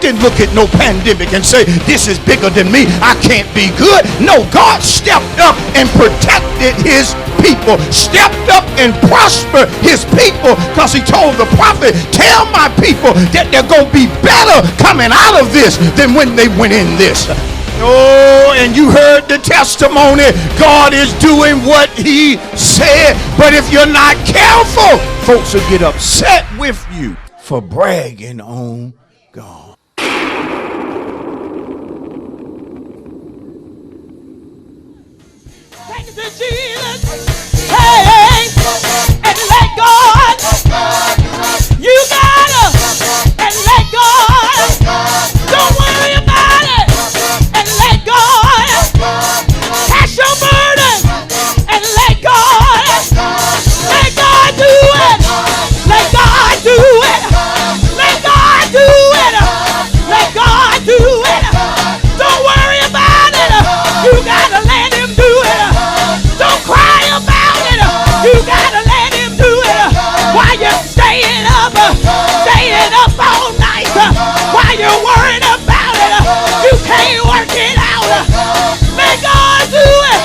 didn't look at no pandemic and say, this is bigger than me, I can't be good. No, God stepped up and protected his people, stepped up and prospered his people, because he told the prophet, tell my people that they're going to be better coming out of this than when they went in this. Oh, and you heard the testimony. God is doing what he said. But if you're not careful, folks will get upset with you for bragging on God. Thank you, Jesus. Hey, and let God. You gotta and let God. Don't worry about it. And let God. Cast your burden and let God. Let God do it. Let God do it. Let God do it. Let God do it. Don't worry about it. You gotta let him do it. Don't cry about it. You gotta let him do it. While you're staying up all night. While you're worrying about it, you can't work it out. Let God do it.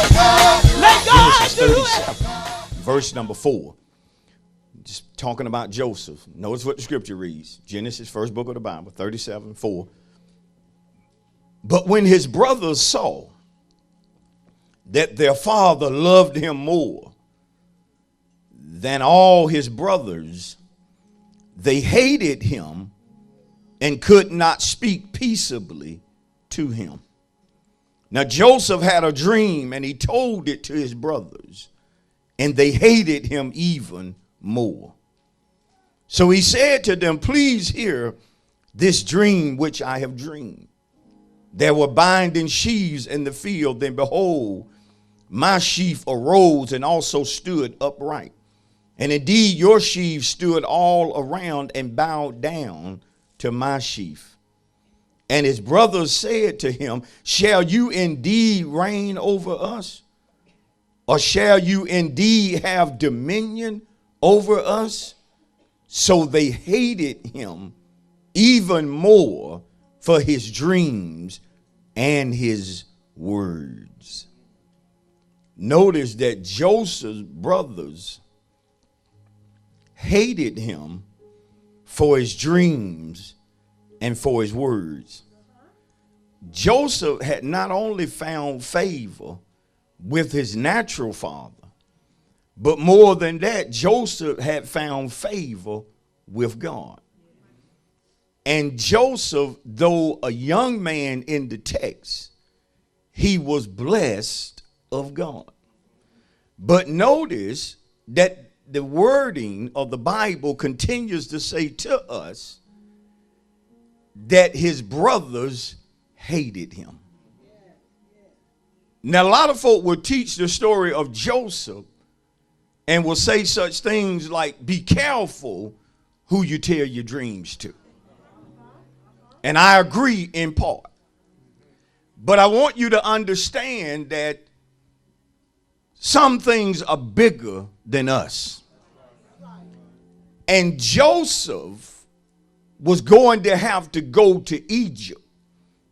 Let God do it. Verse number 4. Just talking about Joseph. Notice what the scripture reads. Genesis, first book of the Bible, 37:4. But when his brothers saw that their father loved him more than all his brothers, they hated him and could not speak peaceably to him. Now Joseph had a dream, and he told it to his brothers, and they hated him even more. So he said to them, please hear this dream which I have dreamed. There were binding sheaves in the field, and behold, my sheaf arose and also stood upright. And indeed your sheaves stood all around and bowed down to my sheaf. And his brothers said to him, shall you indeed reign over us? Or shall you indeed have dominion over us? So they hated him even more for his dreams and his words. Notice that Joseph's brothers hated him for his dreams and for his words. Joseph had not only found favor with his natural father, but more than that, Joseph had found favor with God. And Joseph, though a young man in the text, he was blessed of God. But notice that the wording of the Bible continues to say to us that his brothers hated him. Now, a lot of folk will teach the story of Joseph and will say such things like, be careful who you tell your dreams to. And I agree in part. But I want you to understand that some things are bigger than us. And Joseph was going to have to go to Egypt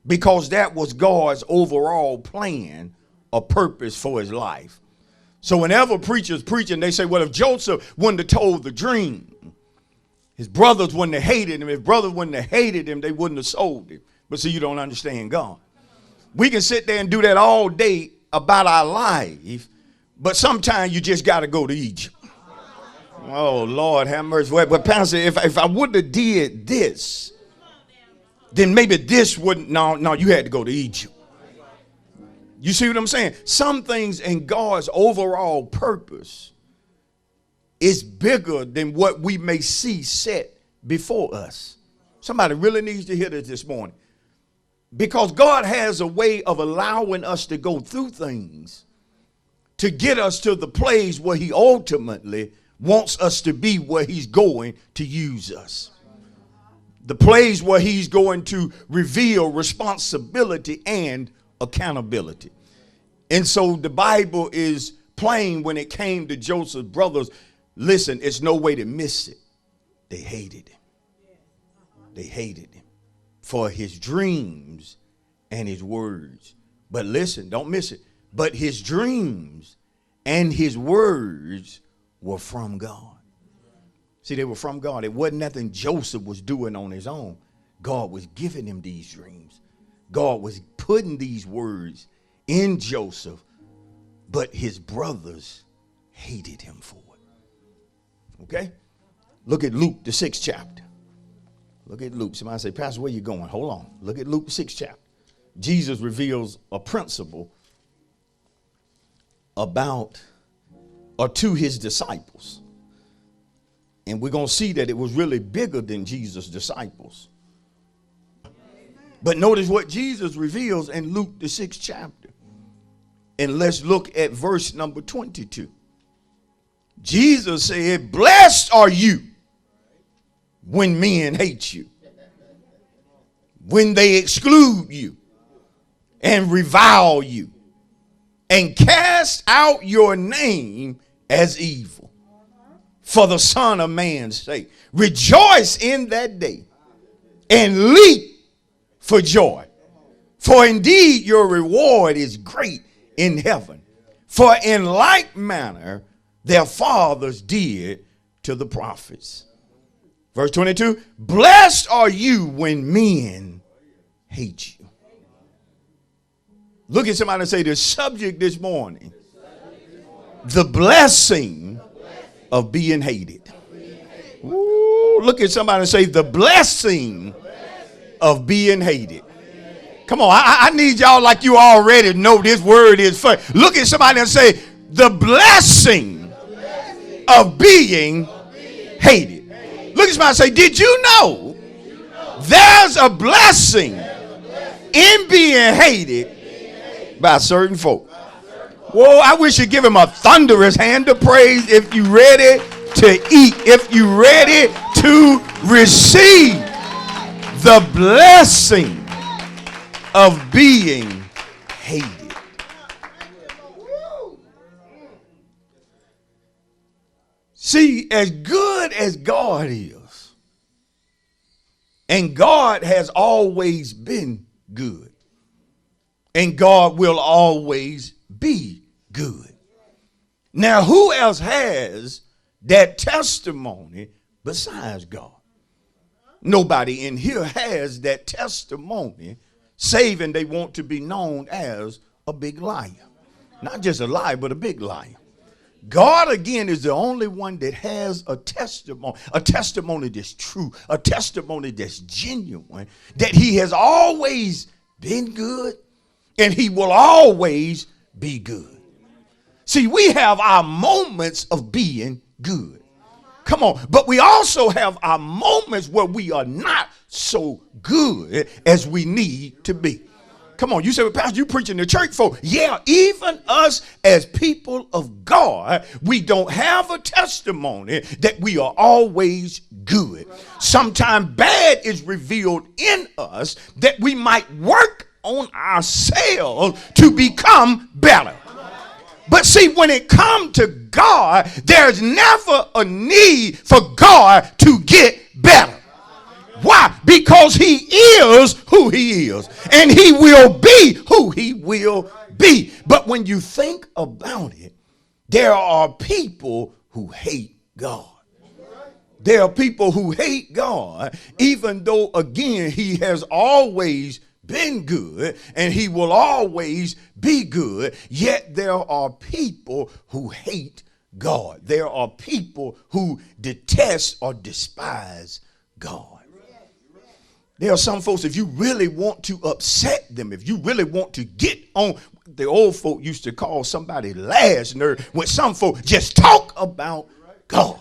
because that was God's overall plan or purpose for his life. So whenever preachers preaching, they say, well, if Joseph wouldn't have told the dream, his brothers wouldn't have hated him. If brothers wouldn't have hated him, they wouldn't have sold him. But see, you don't understand God. We can sit there and do that all day about our life, but sometimes you just got to go to Egypt. Oh, Lord, have mercy. But Pastor, if I would have did this, then maybe this wouldn't. No, you had to go to Egypt. You see what I'm saying? Some things in God's overall purpose is bigger than what we may see set before us. Somebody really needs to hear this morning. Because God has a way of allowing us to go through things to get us to the place where he ultimately wants us to be, where he's going to use us. The place where he's going to reveal responsibility and accountability. And so the Bible is plain when it came to Joseph's brothers. Listen, it's no way to miss it. They hated him. They hated him for his dreams and his words. But listen, don't miss it. But his dreams and his words were from God. See, they were from God. It wasn't nothing Joseph was doing on his own. God was giving him these dreams. God was putting these words in Joseph, but his brothers hated him for it. Okay? Look at Luke, the 6th chapter. Look at Luke. Somebody say, Pastor, where you going? Hold on. Look at Luke, the 6th chapter. Jesus reveals a principle about or to his disciples. And we're going to see that it was really bigger than Jesus' disciples. But notice what Jesus reveals in Luke, the 6th chapter. And let's look at verse number 22. Jesus said, blessed are you when men hate you, when they exclude you and revile you and cast out your name as evil for the Son of Man's sake. Rejoice in that day and leap for joy, for indeed your reward is great in heaven. For in like manner their fathers did to the prophets. Verse 22, blessed are you when men hate you. Look at somebody and say the subject this morning, the blessing of being hated. Ooh, look at somebody and say the blessing of being hated. Come on, I need y'all like you already know this word is fun. Look at somebody and say the blessing of being hated. Look at somebody and say, did you know there's a blessing in being hated by certain folk? Whoa, I wish you'd give him a thunderous hand of praise if you're ready to eat, if you're ready to receive the blessing of being hated. See, as good as God is, and God has always been good, and God will always be good. Now, who else has that testimony besides God? Nobody in here has that testimony, saving they want to be known as a big liar. Not just a liar, but a big liar. God, again, is the only one that has a testimony that's true, a testimony that's genuine, that he has always been good and he will always be good. See, we have our moments of being good. Come on. But we also have our moments where we are not so good as we need to be. Come on. You say, well, Pastor, you preaching to church folk. Yeah, even us as people of God, we don't have a testimony that we are always good. Sometimes bad is revealed in us that we might work on ourselves to become better. But see, when it comes to God, there's never a need for God to get better. Why? Because he is who he is, and he will be who he will be. But when you think about it, there are people who hate God. There are people who hate God, even though, again, he has always been good and he will always be good. Yet there are people who hate God. There are people who detest or despise God. There are some folks, if you really want to upset them, if you really want to get on, the old folk used to call somebody last nerve, when some folk just talk about God.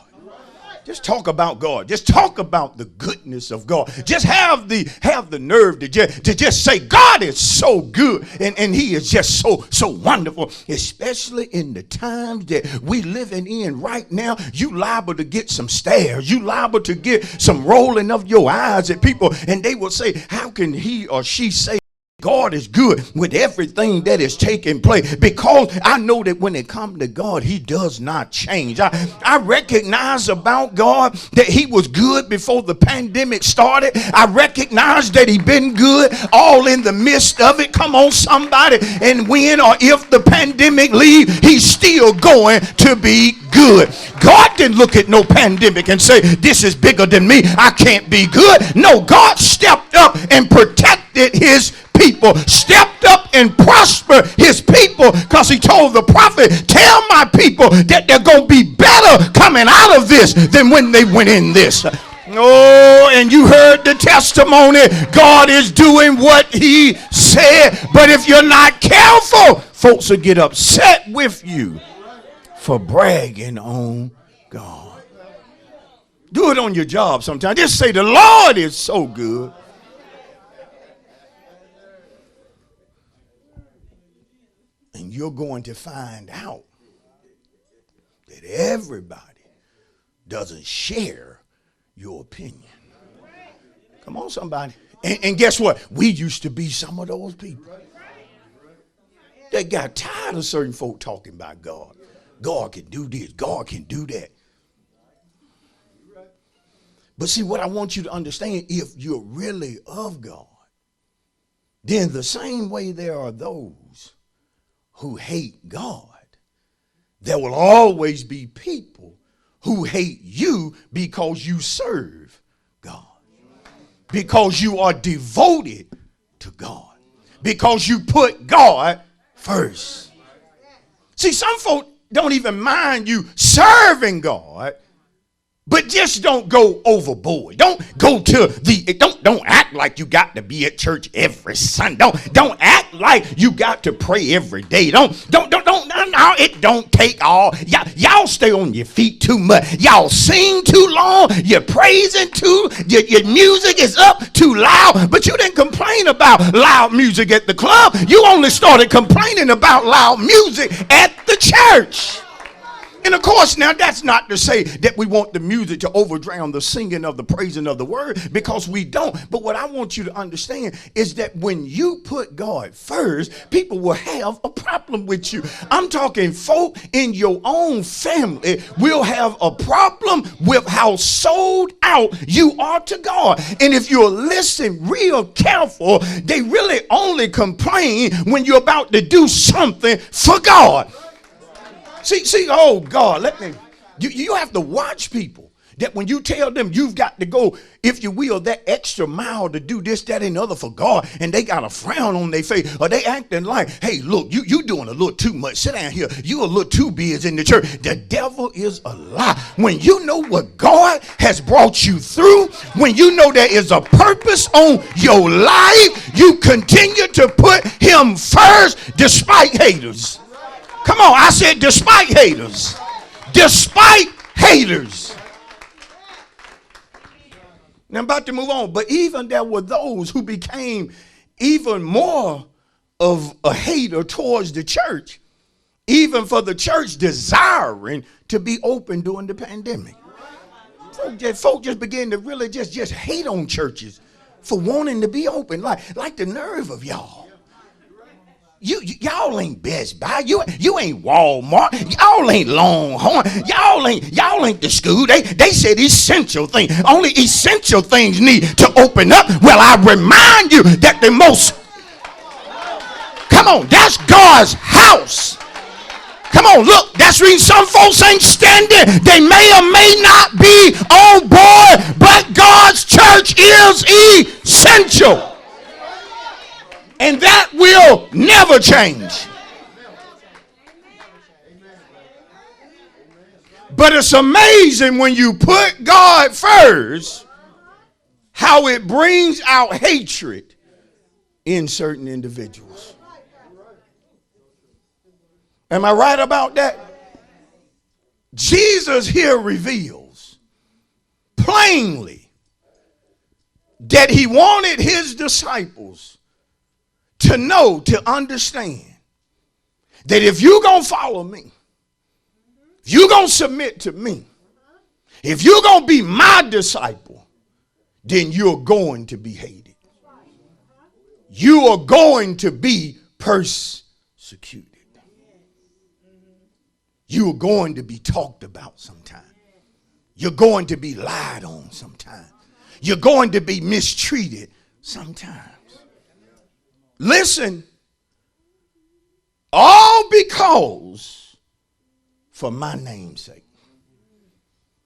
Just talk about God. Just talk about the goodness of God. Just have the nerve to just say God is so good and he is just so wonderful, especially in the times that we living in right now. You liable to get some stares. You liable to get some rolling of your eyes at people, and they will say, how can he or she say God is good with everything that is taking place, because I know that when it comes to God, he does not change. I recognize about God that he was good before the pandemic started. I recognize that he been good all in the midst of it. Come on, somebody. And when or if the pandemic leave, he's still going to be good. God didn't look at no pandemic and say, this is bigger than me, I can't be good. No, God stepped up and protected his people, stepped up and prospered his people, because he told the prophet, tell my people that they're going to be better coming out of this than when they went in this. Oh, and you heard the testimony. God is doing what he said. But if you're not careful, folks will get upset with you for bragging on God. Do it on your job sometimes. Just say, the Lord is so good. And you're going to find out that everybody doesn't share your opinion. Come on, somebody. And guess what? We used to be some of those people. They got tired of certain folk talking about God. God can do this. God can do that. But see, what I want you to understand, if you're really of God, then the same way there are those who hate God, there will always be people who hate you because you serve God, because you are devoted to God, because you put God first. See, some folk don't even mind you serving God, but just don't go overboard. Don't go to don't act like you got to be at church every Sunday. Don't act like you got to pray every day. No, it don't take all. Y'all stay on your feet too much. Y'all sing too long. You're praising too. Your music is up too loud. But you didn't complain about loud music at the club. You only started complaining about loud music at the church. And of course, now that's not to say that we want the music to overdrown the singing of the praising of the word, because we don't. But what I want you to understand is that when you put God first, people will have a problem with you. I'm talking folk in your own family will have a problem with how sold out you are to God. And if you're listening real careful, they really only complain when you're about to do something for God. See, oh God, you have to watch people, that when you tell them you've got to go, if you will, that extra mile to do this, that, and other for God, and they got a frown on their face, or they acting like, hey, look, you doing a little too much. Sit down here. You a little too busy in the church. The devil is a lie. When you know what God has brought you through, when you know there is a purpose on your life, you continue to put him first despite haters. Come on, I said despite haters. Despite haters. Now I'm about to move on. But even there were those who became even more of a hater towards the church, even for the church desiring to be open during the pandemic. Folk just began to really just hate on churches for wanting to be open. Like the nerve of y'all. Y'all ain't Best Buy. You ain't Walmart. Y'all ain't Longhorn. Y'all ain't the school. They said essential things. Only essential things need to open up. Well, I remind you that the most. Come on, that's God's house. Come on, look, that's the reason some folks ain't standing. They may or may not be on board, but God's church is essential. And that will never change. But it's amazing when you put God first, how it brings out hatred in certain individuals. Am I right about that? Jesus here reveals plainly that he wanted his disciples to know, to understand that if you're going to follow me, if you're going to submit to me, if you're going to be my disciple, then you're going to be hated. you are going to be persecuted. You are going to be talked about sometime. You're going to be lied on sometime. You're going to be mistreated sometimes. Listen, all because for my name's sake.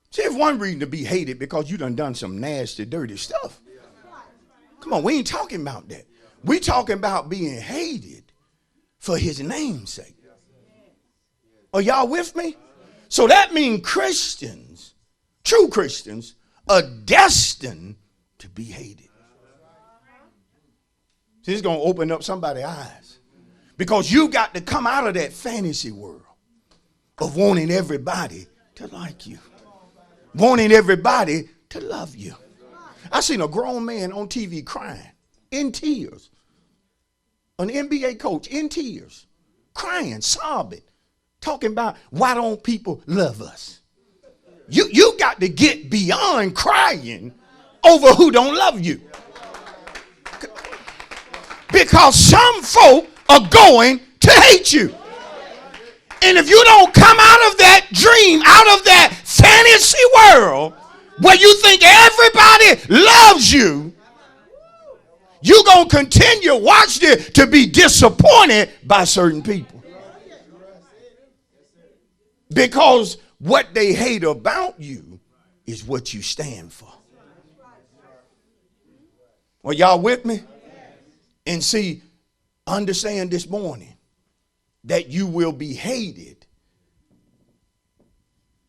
See, if one reason to be hated because you done some nasty, dirty stuff. Come on, we ain't talking about that. We talking about being hated for his name's sake. Are y'all with me? So that means Christians, true Christians, are destined to be hated. See, it's going to open up somebody's eyes. Because you got to come out of that fantasy world of wanting everybody to like you. Wanting everybody to love you. I seen a grown man on TV crying in tears. An NBA coach in tears, crying, sobbing, talking about why don't people love us? You got to get beyond crying over who don't love you. Because some folk are going to hate you. And if you don't come out of that dream, out of that fantasy world where you think everybody loves you, you're going to continue, watch this, to be disappointed by certain people. Because what they hate about you is what you stand for. Are y'all with me? And see, understand this morning that you will be hated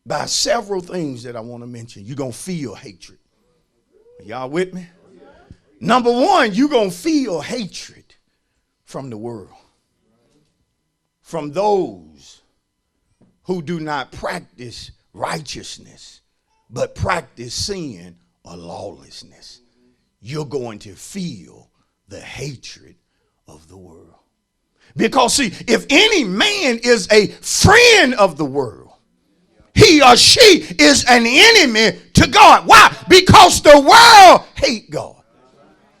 by several things that I want to mention. You're going to feel hatred. Are y'all with me? Number one, you're going to feel hatred from the world. From those who do not practice righteousness, but practice sin or lawlessness. You're going to feel the hatred of the world. Because see, if any man is a friend of the world, he or she is an enemy to God. Why? Because the world hate God.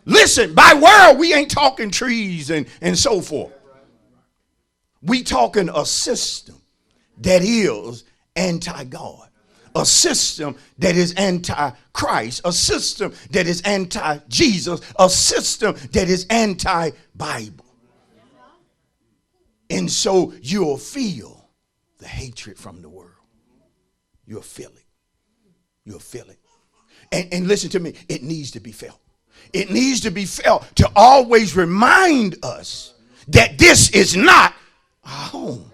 Listen, by world, we ain't talking trees and so forth. We talking a system that is anti-God. A system that is anti-Christ. A system that is anti-Jesus. A system that is anti-Bible. And so you'll feel the hatred from the world. You'll feel it. You'll feel it. And listen to me, it needs to be felt. It needs to be felt to always remind us that this is not our home.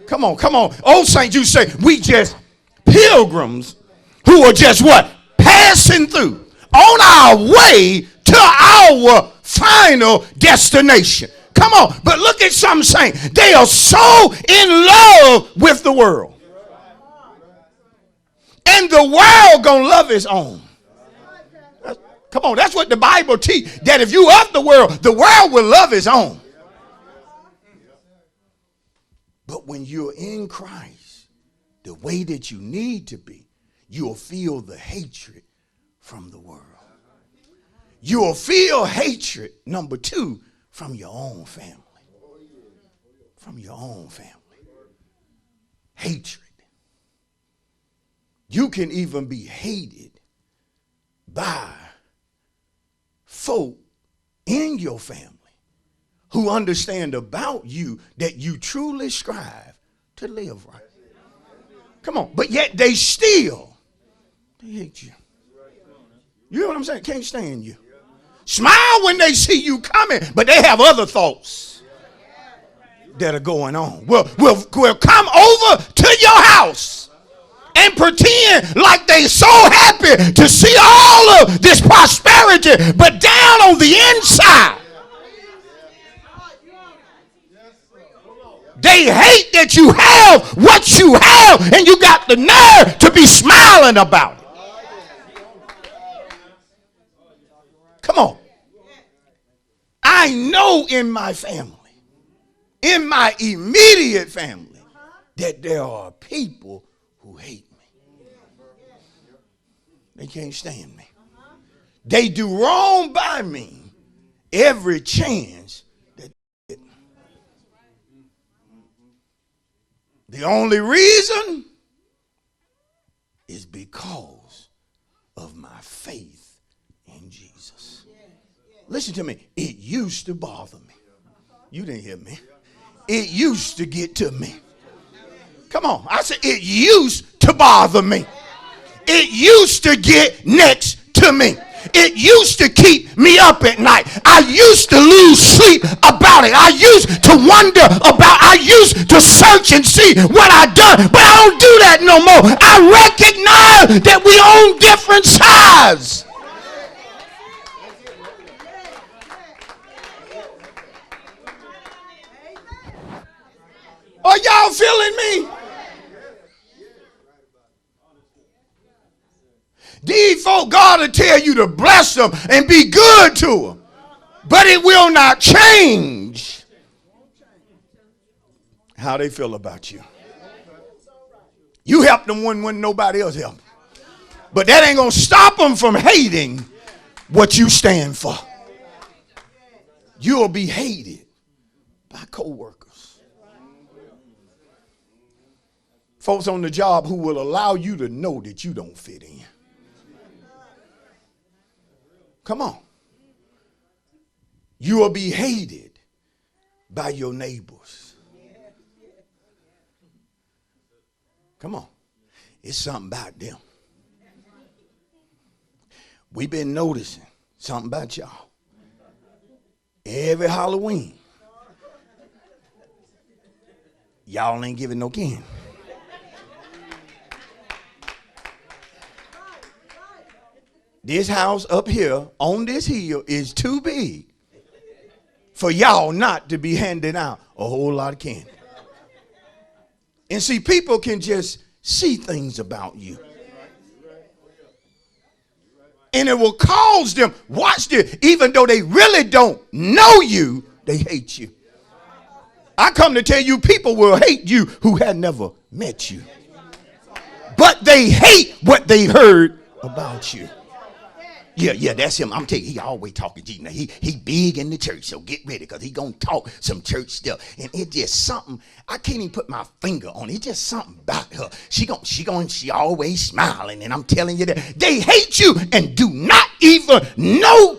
Come on, come on. Old saints, you say, we just pilgrims who are just what? Passing through on our way to our final destination. Come on, but look at some saints. They are so in love with the world. And the world gonna love its own. Come on, that's what the Bible teaches. That if you of the world will love its own. But when you're in Christ, the way that you need to be, you'll feel the hatred from the world. You'll feel hatred, number two, from your own family. From your own family. Hatred. You can even be hated by folk in your family who understand about you that you truly strive to live right. Come on, but yet they hate you. You know what I'm saying? Can't stand you. Smile when they see you coming, but they have other thoughts that are going on. We'll come over to your house and pretend like they so happy to see all of this prosperity, but down on the inside, they hate that you have what you have, and you got the nerve to be smiling about it. Come on. I know in my family, in my immediate family, that there are people who hate me. They can't stand me. They do wrong by me, every chance that they get. The only reason is because of my faith in Jesus. Listen to me. It used to bother me. You didn't hear me. It used to get to me. Come on. I said it used to bother me. It used to get next to me. It used to keep me up at night. I used to lose sleep about it. I used to wonder about, I used to search and see what I done, but I don't do that no more. I recognize that we on different sides. Are y'all feeling me? These folk, God will tell you to bless them and be good to them. But it will not change how they feel about you. You help them when nobody else helps. But that ain't going to stop them from hating what you stand for. You'll be hated by co-workers. Folks on the job who will allow you to know that you don't fit in. Come on. You will be hated by your neighbors. Come on. It's something about them. We've been noticing something about y'all. Every Halloween, y'all ain't giving no candy. This house up here on this hill is too big for y'all not to be handing out a whole lot of candy. And see, people can just see things about you. And it will cause them, watch this, even though they really don't know you, they hate you. I come to tell you, people will hate you who had never met you. But they hate what they heard about you. Yeah, that's him. I'm telling you, he always talking Jesus. He big in the church, so get ready because he gonna talk some church stuff. And it just something, I can't even put my finger on it. It's just something about her. She always smiling, and I'm telling you that they hate you and do not even know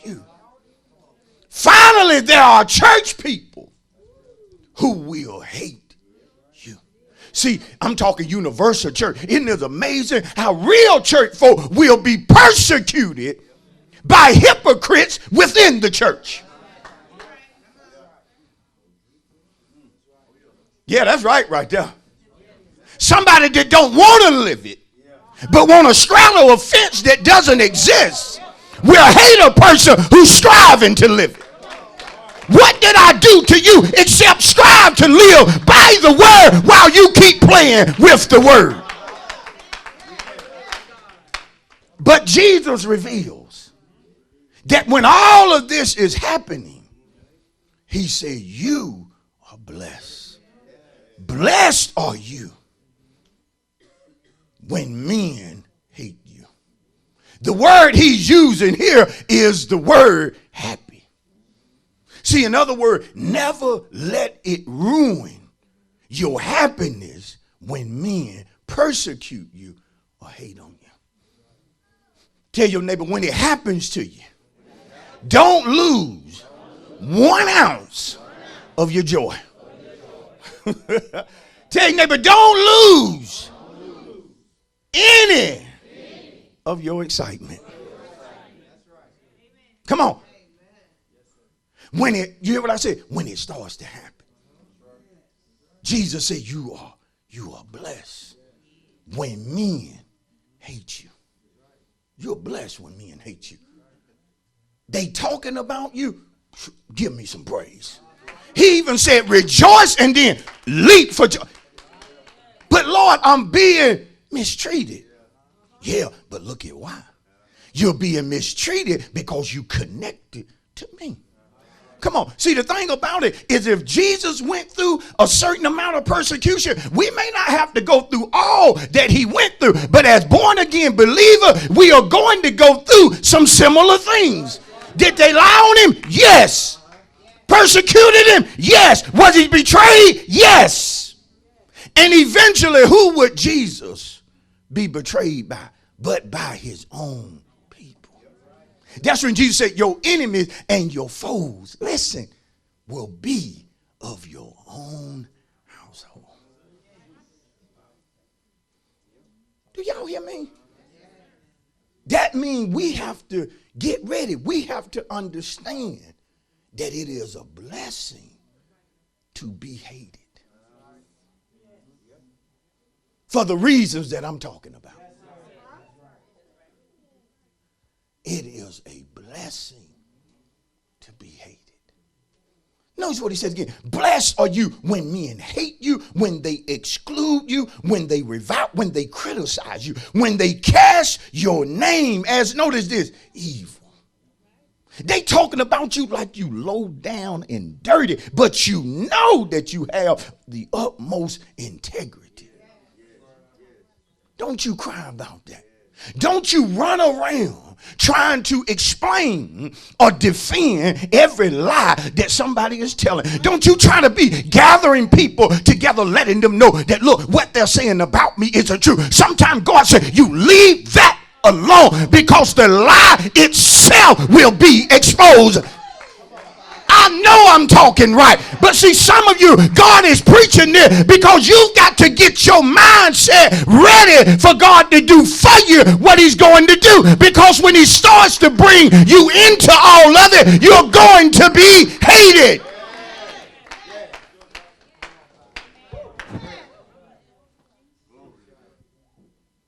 you. Finally, there are church people who will hate. See, I'm talking universal church. Isn't it amazing how real church folk will be persecuted by hypocrites within the church? Yeah, that's right there. Somebody that don't want to live it, but want to straddle a fence that doesn't exist, will hate a person who's striving to live it. What did I do to you except strive to live by the word while you keep playing with the word? But Jesus reveals that when all of this is happening, he said, you are blessed. Blessed are you when men hate you. The word he's using here is the word happy. See, in other words, never let it ruin your happiness when men persecute you or hate on you. Tell your neighbor, when it happens to you, don't lose 1 ounce of your joy. Tell your neighbor, don't lose any of your excitement. Come on. When it, you hear what I said? When it starts to happen. Jesus said, you are blessed when men hate you. You're blessed when men hate you. They talking about you. Give me some praise. He even said, rejoice and then leap for joy. But Lord, I'm being mistreated. Yeah, but look at why. You're being mistreated because you connected to me. Come on. See, the thing about it is if Jesus went through a certain amount of persecution, we may not have to go through all that he went through. But as born again believer, we are going to go through some similar things. Did they lie on him? Yes. Persecuted him? Yes. Was he betrayed? Yes. And eventually, who would Jesus be betrayed by? But by his own people. That's when Jesus said, your enemies and your foes, listen, will be of your own household. Do y'all hear me? That means we have to get ready. We have to understand that it is a blessing to be hated for the reasons that I'm talking about. It is a blessing to be hated. Notice what he says again. Blessed are you when men hate you, when they exclude you, when they revile, when they criticize you, when they cast your name as, notice this, evil. They talking about you like you low down and dirty, but you know that you have the utmost integrity. Don't you cry about that. Don't you run around trying to explain or defend every lie that somebody is telling. Don't you try to be gathering people together, letting them know that, look, what they're saying about me isn't true. Sometimes God said, you leave that alone, because the lie itself will be exposed. I know I'm talking right, but see, some of you, God is preaching this because you've got to get your mindset ready for God to do for you what he's going to do, because when he starts to bring you into all of it, you're going to be hated.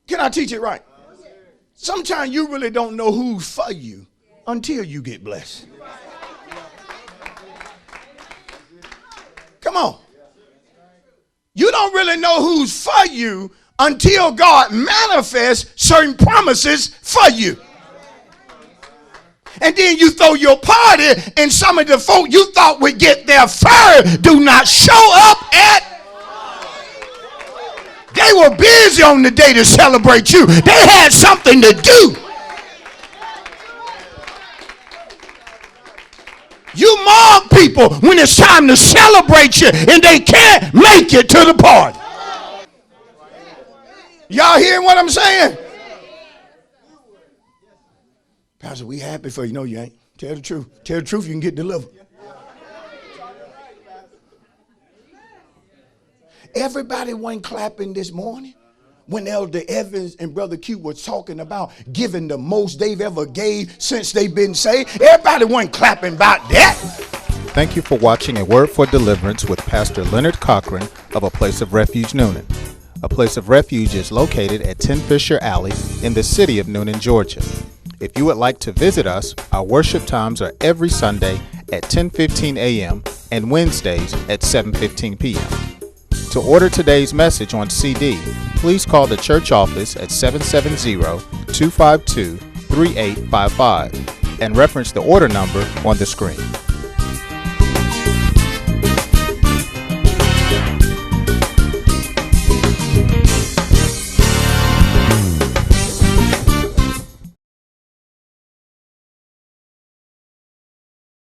Can I teach it right? Sometimes you really don't know who's for you until you get blessed. Come on. You don't really know who's for you until God manifests certain promises for you. And then you throw your party, and some of the folk you thought would get there first do not show up at. They were busy on the day to celebrate you. They had something to do. You mock people when it's time to celebrate you and they can't make it to the party. Y'all hearing what I'm saying? Pastor, we happy for you. No, you ain't. Tell the truth. Tell the truth, you can get delivered. Everybody wasn't clapping this morning when Elder Evans and Brother Q were talking about giving the most they've ever gave since they've been saved. Everybody wasn't clapping about that. Thank you for watching A Word for Deliverance with Pastor Leonard Cochran of A Place of Refuge, Noonan. A Place of Refuge is located at 10 Fisher Alley in the city of Noonan, Georgia. If you would like to visit us, our worship times are every Sunday at 10:15 a.m. and Wednesdays at 7:15 p.m. To order today's message on CD, please call the church office at 770-252-3855 and reference the order number on the screen.